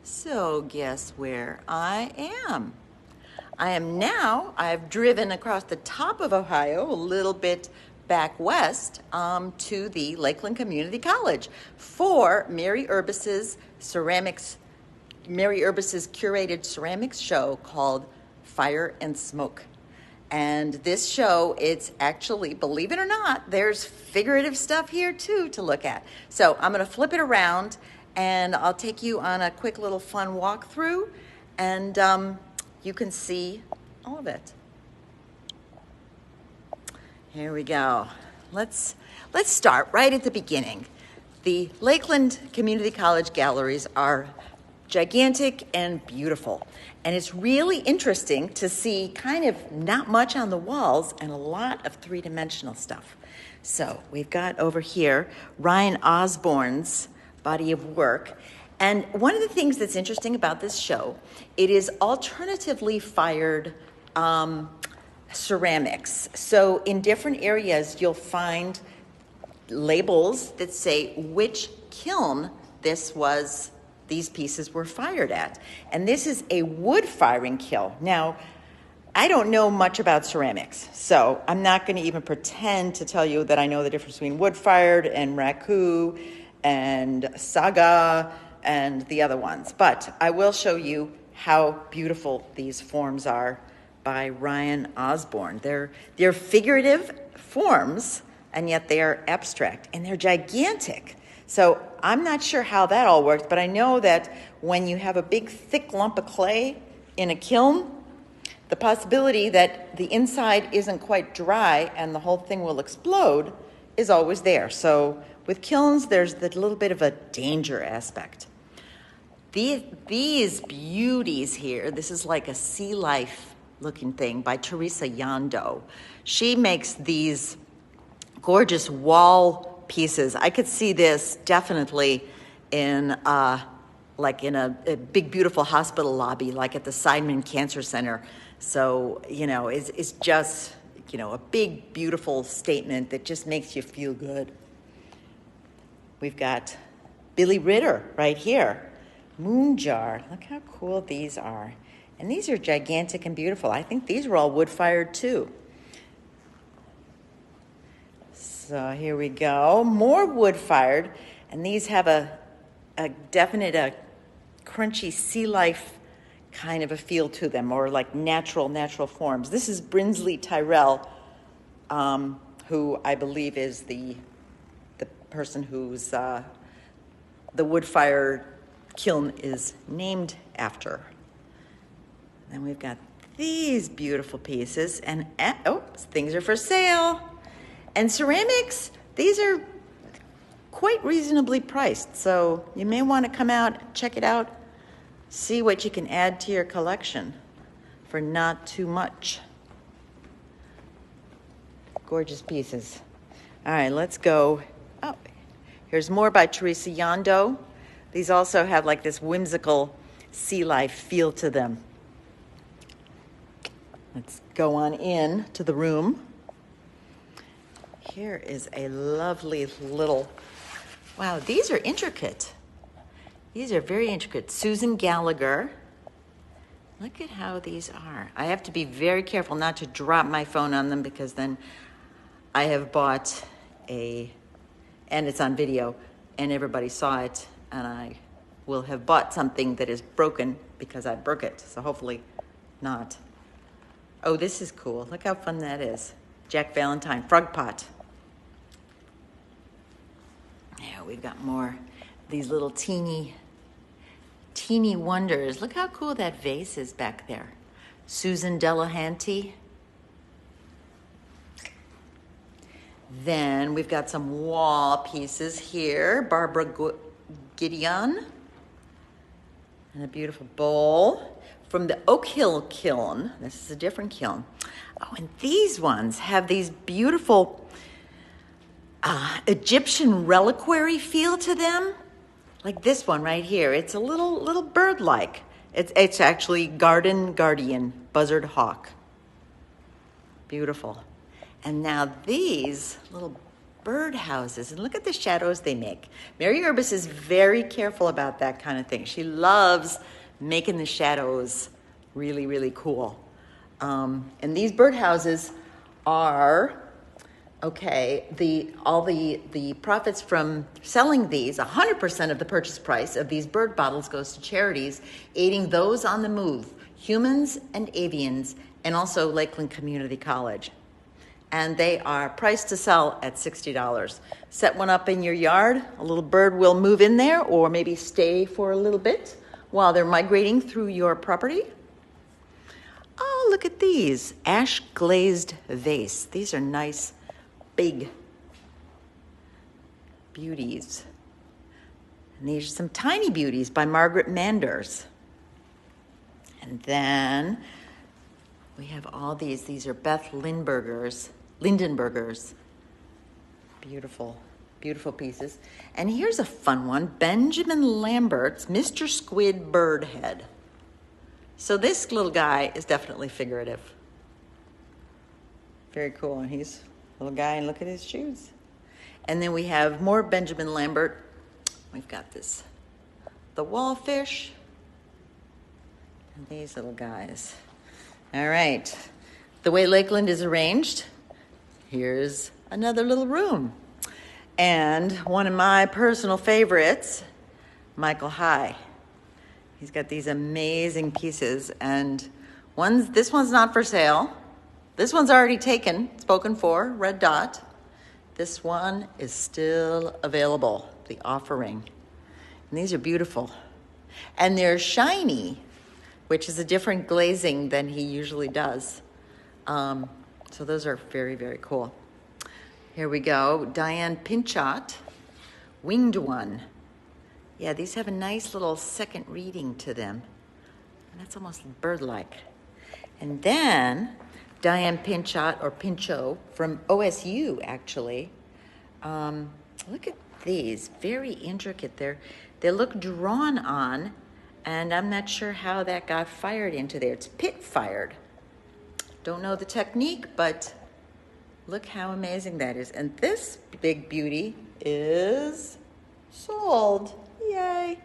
So guess where I am? I've driven across the top of Ohio, a little bit back west, to the Lakeland Community College for Mary Urbis's curated ceramics show called Fire and Smoke. And this show, it's actually, believe it or not, there's figurative stuff here too to look at. So I'm going to flip it around and I'll take you on a quick little fun walkthrough, and you can see all of it. Here we go. Let's start right at the beginning. The Lakeland Community College galleries are gigantic and beautiful. And it's really interesting to see kind of not much on the walls and a lot of three-dimensional stuff. So we've got over here Ryan Osborne's body of work. And one of the things that's interesting about this show, it is alternatively fired ceramics. So in different areas, you'll find labels that say which kiln these pieces were fired at. And this is a wood firing kiln. Now, I don't know much about ceramics, so I'm not going to even pretend to tell you that I know the difference between wood fired and raku and saga and the other ones. But I will show you how beautiful these forms are by Ryan Osborne. They're figurative forms, and yet they are abstract, and they're gigantic. So I'm not sure how that all works, but I know that when you have a big, thick lump of clay in a kiln, the possibility that the inside isn't quite dry and the whole thing will explode is always there. So with kilns, there's the little bit of a danger aspect. These beauties here, this is like a sea life looking thing by Teresa Yondo. She makes these gorgeous wall pieces. I could see this definitely in a big, beautiful hospital lobby, like at the Seidman Cancer Center. So, it's just, a big, beautiful statement that just makes you feel good. We've got Billy Ritter right here. Moon jar. Look how cool these are. And these are gigantic and beautiful. I think these were all wood-fired too. So here we go. More wood-fired. And these have a definite crunchy sea life kind of a feel to them, or like natural forms. This is Brinsley Tyrell, who I believe is the person who's the wood-fired kiln is named after. Then we've got these beautiful pieces, and things are for sale. And ceramics, these are quite reasonably priced, so you may want to come out, check it out, see what you can add to your collection for not too much. Gorgeous pieces. All right, let's go. Oh, here's more by Teresa Yondo. These also have like this whimsical sea life feel to them. Let's go on in to the room. Here is a lovely little, wow, these are intricate. These are very intricate. Susan Gallagher. Look at how these are. I have to be very careful not to drop my phone on them, because then I have bought and it's on video, and everybody saw it, and I will have bought something that is broken because I broke it. So hopefully not. Oh, this is cool. Look how fun that is. Jack Valentine, frog pot. Yeah, we've got more these little teeny wonders. Look how cool that vase is back there. Susan Delahanty. Then we've got some wall pieces here. Barbara Gideon. And a beautiful bowl from the Oak Hill kiln. This is a different kiln. Oh, and these ones have these beautiful Egyptian reliquary feel to them. Like this one right here. It's a little bird-like. It's actually Garden Guardian, buzzard hawk. Beautiful. And now these little bird houses, and look at the shadows they make. Mary Urbis is very careful about that kind of thing. She loves making the shadows really, really cool. And these bird houses are, okay, all the profits from selling these, 100% of the purchase price of these bird bottles goes to charities aiding those on the move, humans and avians, and also Lakeland Community College. And they are priced to sell at $60. Set one up in your yard. A little bird will move in there or maybe stay for a little bit while they're migrating through your property. Oh, look at these. Ash glazed vase. These are nice, big beauties. And these are some tiny beauties by Margaret Manders. And then we have all these. These are Beth Lindenberger's. Beautiful, beautiful pieces. And here's a fun one. Benjamin Lambert's Mr. Squid Bird Head. So this little guy is definitely figurative. Very cool. And he's a little guy, and look at his shoes. And then we have more Benjamin Lambert. We've got this, the wallfish, and these little guys. All right. The way Lakeland is arranged, here's another little room. And one of my personal favorites, Michael High. He's got these amazing pieces, and this one's not for sale. This one's already taken, spoken for, red dot. This one is still available, the offering. And these are beautiful. And they're shiny, which is a different glazing than he usually does. So those are very, very cool. Here we go, Diane Pinchot, Winged One. Yeah, these have a nice little second reading to them. And that's almost bird-like. And then Diane Pinchot, or Pinchot, from OSU, actually. Look at these, very intricate. They look drawn on, and I'm not sure how that got fired into there. It's pit fired. Don't know the technique, but look how amazing that is. And this big beauty is sold. Yay.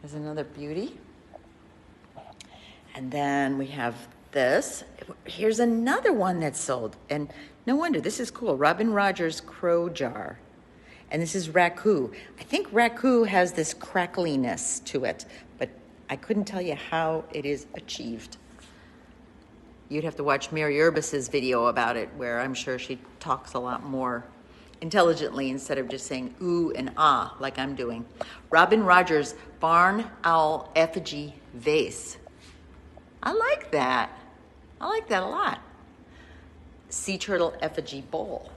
There's another beauty. And then we have this. Here's another one that's sold. And no wonder, this is cool. Robin Rogers Crow Jar. And this is raku. I think raku has this crackliness to it, but I couldn't tell you how it is achieved. You'd have to watch Mary Urbis's video about it, where I'm sure she talks a lot more intelligently instead of just saying ooh and ah like I'm doing. Robin Rogers Barn Owl Effigy Vase. I like that. I like that a lot. Sea Turtle Effigy Bowl.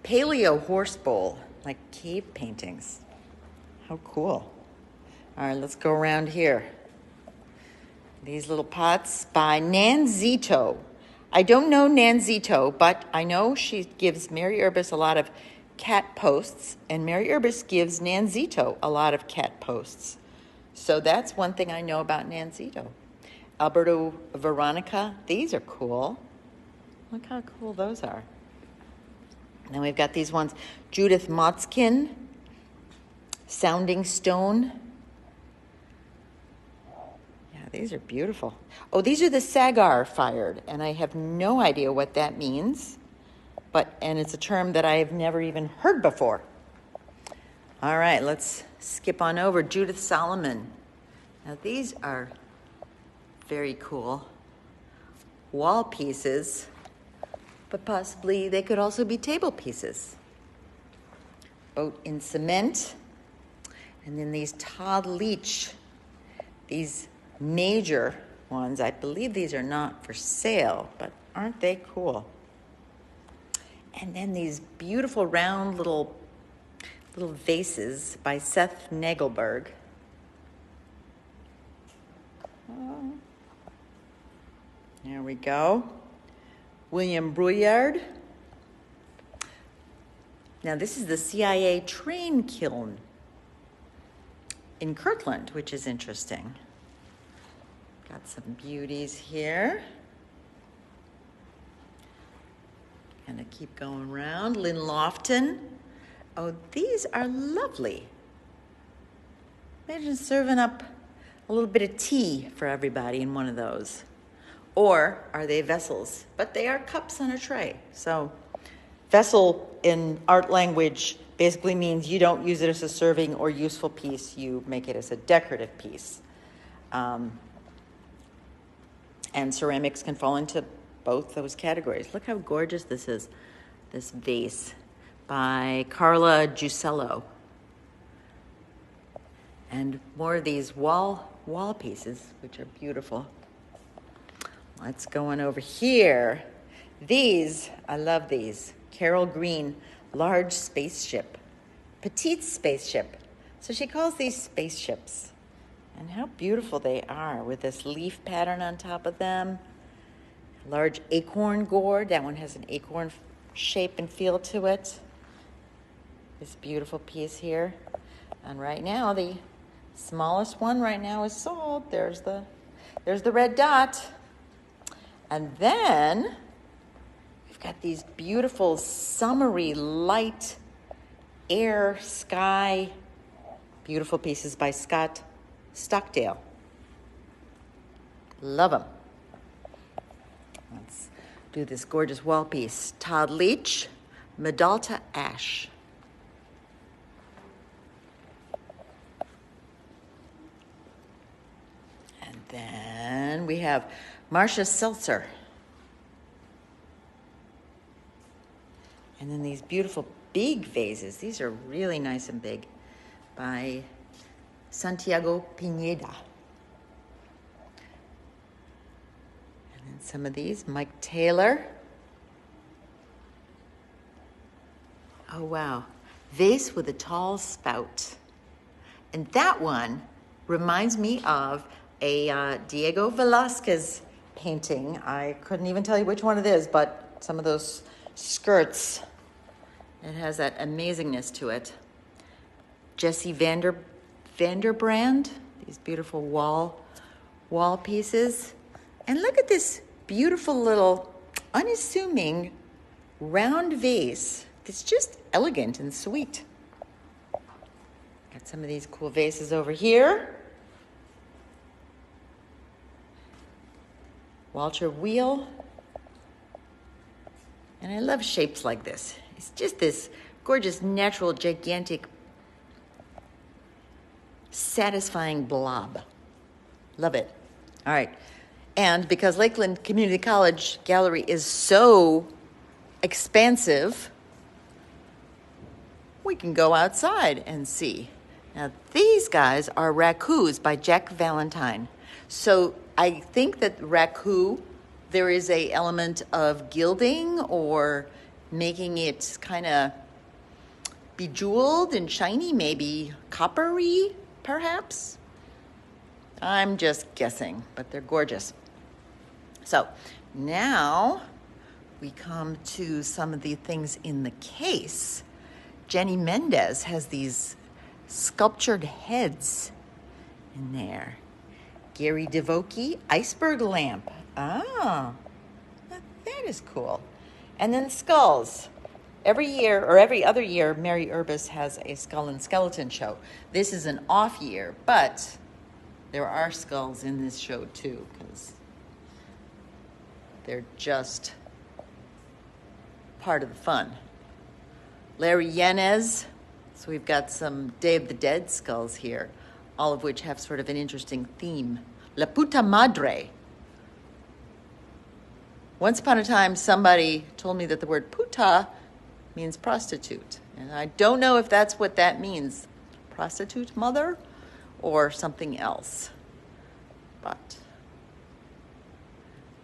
Paleo Horse Bowl, like cave paintings. How cool. All right, let's go around here. These little pots by Nan Zito. I don't know Nan Zito, but I know she gives Mary Urbis a lot of cat posts, and Mary Urbis gives Nan Zito a lot of cat posts. So that's one thing I know about Nan Zito. Alberto Veronica, these are cool. Look how cool those are. And then we've got these ones. Judith Motzkin, Sounding Stone. Yeah, these are beautiful. Oh, these are the Sagar fired, and I have no idea what that means, and it's a term that I have never even heard before. All right, let's skip on over. Judith Solomon. Now these are very cool wall pieces, but possibly they could also be table pieces. Boat in Cement. And then these Todd Leach, these major ones. I believe these are not for sale, but aren't they cool? And then these beautiful round little vases by Seth Nagelberg. There we go. William Brouillard. Now this is the CIA train kiln in Kirtland, which is interesting. Got some beauties here. Gonna keep going around. Lynn Lofton. Oh, these are lovely. Imagine serving up a little bit of tea for everybody in one of those. Or are they vessels? But they are cups on a tray. So vessel in art language basically means you don't use it as a serving or useful piece. You make it as a decorative piece. And ceramics can fall into both those categories. Look how gorgeous this is, this vase by Carla Giusello. And more of these wall pieces, which are beautiful. Let's go on over here. These, I love these. Carol Green, large spaceship, petite spaceship. So she calls these spaceships. And how beautiful they are with this leaf pattern on top of them. Large acorn gourd. That one has an acorn shape and feel to it. This beautiful piece here. And right now, the smallest one right now is sold. There's the red dot. And then we've got these beautiful summery light air sky beautiful pieces by Scott Stockdale. Love them. Let's do this gorgeous wall piece. Todd Leach, Medalta Ash. And then we have Marcia Seltzer. And then these beautiful big vases. These are really nice and big by Santiago Pineda. And then some of these, Mike Taylor. Oh, wow. Vase with a tall spout. And that one reminds me of a Diego Velázquez painting. I couldn't even tell you which one it is, but some of those skirts, it has that amazingness to it. Jesse Vanderbrand, these beautiful wall pieces. And look at this beautiful little unassuming round vase. It's just elegant and sweet. Got some of these cool vases over here. Walter Wheel. And I love shapes like this. It's just this gorgeous, natural, gigantic, satisfying blob. Love it. All right. And because Lakeland Community College Gallery is so expansive, we can go outside and see. Now, these guys are rakus by Jack Valentine. So I think that raku, there is a element of gilding or making it kind of bejeweled and shiny, maybe coppery, perhaps. I'm just guessing, but they're gorgeous. So now we come to some of the things in the case. Jenny Mendez has these sculptured heads in there. Gary DeVoke, iceberg lamp. Ah, that is cool. And then skulls. Every year, or every other year, Mary Urbis has a skull and skeleton show. This is an off year, but there are skulls in this show too, because they're just part of the fun. Larry Yanez. So we've got some Day of the Dead skulls here, all of which have sort of an interesting theme. La Puta Madre. Once upon a time, somebody told me that the word puta means prostitute. And I don't know if that's what that means, prostitute mother or something else. But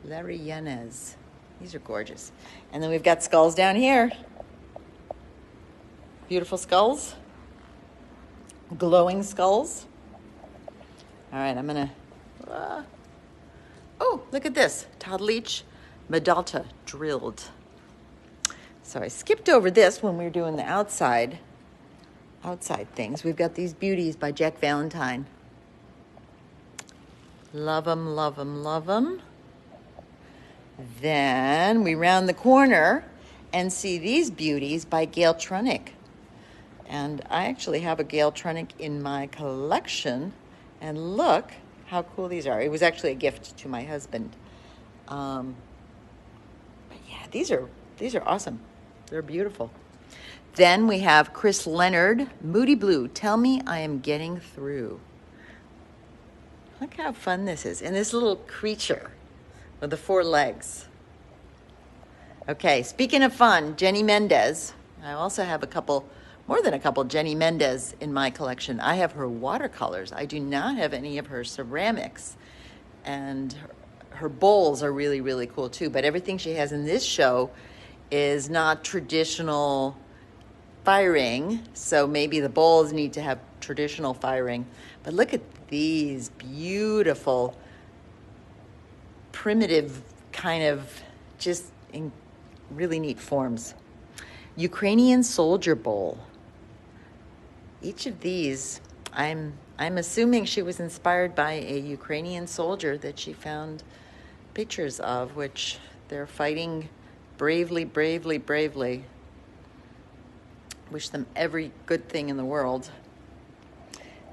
Larry Yanez, these are gorgeous. And then we've got skulls down here. Beautiful skulls, glowing skulls. All right, I'm gonna, oh, look at this, Todd Leach, Medalta drilled. So I skipped over this when we were doing the outside things. We've got these beauties by Jack Valentine. Love them, love them, love them. Then we round the corner and see these beauties by Gail Trunick. And I actually have a Gail Trunick in my collection. And look how cool these are. It was actually a gift to my husband. But yeah, these are awesome. They're beautiful. Then we have Chris Leonard, Moody Blue, Tell Me I Am Getting Through. Look how fun this is. And this little creature with the 4 legs. Okay, speaking of fun, Jenny Mendez. I also have more than a couple Jenny Mendez in my collection. I have her watercolors. I do not have any of her ceramics. And her bowls are really, really cool too. But everything she has in this show is not traditional firing. So maybe the bowls need to have traditional firing. But look at these beautiful, primitive kind of just really neat forms. Ukrainian soldier bowl. Each of these, I'm assuming she was inspired by a Ukrainian soldier that she found pictures of, which they're fighting bravely, bravely, bravely. Wish them every good thing in the world.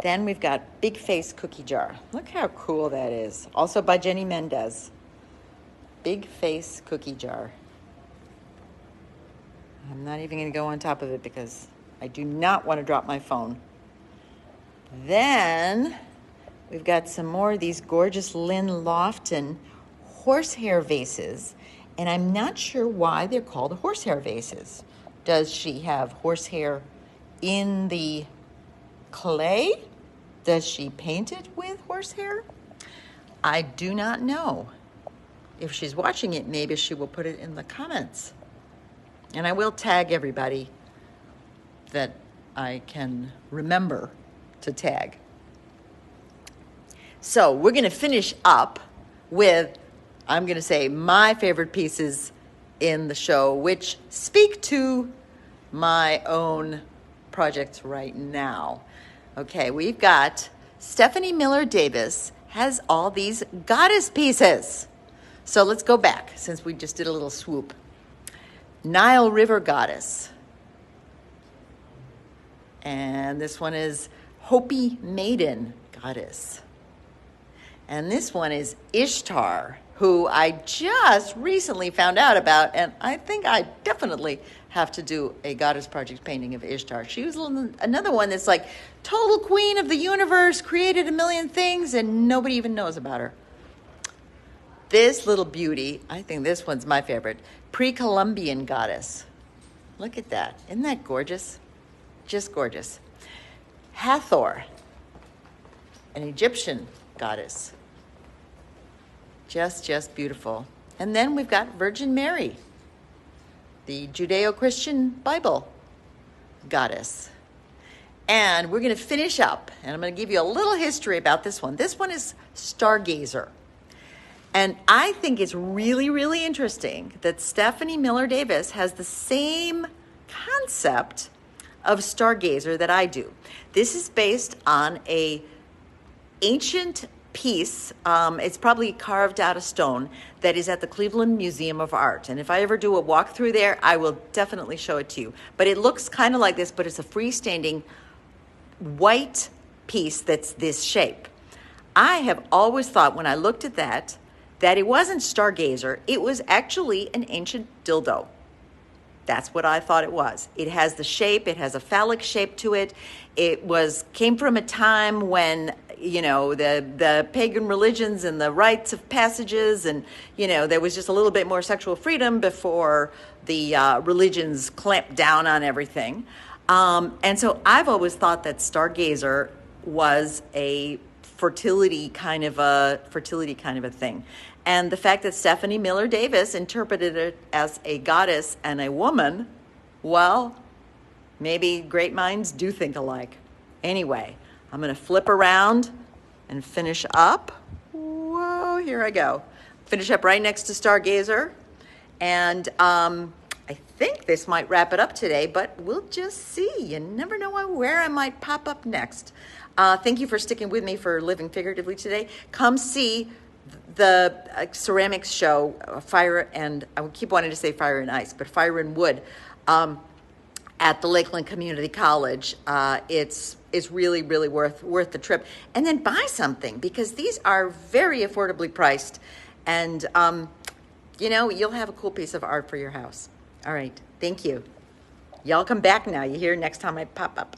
Then we've got Big Face Cookie Jar. Look how cool that is. Also by Jenny Mendez. Big Face Cookie Jar. I'm not even going to go on top of it because I do not want to drop my phone. Then we've got some more of these gorgeous Lynn Lofton horsehair vases. And I'm not sure why they're called horsehair vases. Does she have horsehair in the clay? Does she paint it with horsehair? I do not know. If she's watching it, maybe she will put it in the comments. And I will tag everybody that I can remember to tag. So we're going to finish up with, I'm going to say, my favorite pieces in the show, which speak to my own projects right now. Okay, we've got Stephanie Miller Davis has all these goddess pieces. So let's go back since we just did a little swoop. Nile River Goddess. And this one is Hopi Maiden Goddess. And this one is Ishtar, who I just recently found out about, and I think I definitely have to do a goddess project painting of Ishtar. She was another one that's like total queen of the universe, created a million things, and nobody even knows about her. This little beauty, I think this one's my favorite, Pre-Columbian Goddess. Look at that. Isn't that gorgeous? Just gorgeous. Hathor, an Egyptian goddess. Just beautiful. And then we've got Virgin Mary, the Judeo-Christian Bible goddess. And we're going to finish up, and I'm going to give you a little history about this one. This one is Stargazer. And I think it's really, really interesting that Stephanie Miller Davis has the same concept of Stargazer that I do. This is based on a ancient piece. It's probably carved out of stone that is at the Cleveland Museum of Art. And if I ever do a walk through there, I will definitely show it to you. But it looks kind of like this, but it's a freestanding white piece that's this shape. I have always thought when I looked at that it wasn't Stargazer. It was actually an ancient dildo. That's what I thought it was. It has the shape. It has a phallic shape to it. It came from a time when, the pagan religions and the rites of passages, and, there was just a little bit more sexual freedom before the religions clamped down on everything. And so I've always thought that Stargazer was a fertility kind of a thing. And the fact that Stephanie Miller Davis interpreted it as a goddess and a woman, well, maybe great minds do think alike. Anyway, I'm going to flip around and finish up. Whoa, here I go. Finish up right next to Stargazer. And I think this might wrap it up today, but we'll just see. You never know where I might pop up next. Thank you for sticking with me for Living Figuratively today. Come see the ceramics show, Fire and, I would keep wanting to say Fire and Ice, but Fire and Wood, at the Lakeland Community College. It's really, really worth the trip. And then buy something, because these are very affordably priced. And, you'll have a cool piece of art for your house. All right. Thank you. Y'all come back now. You hear next time I pop up.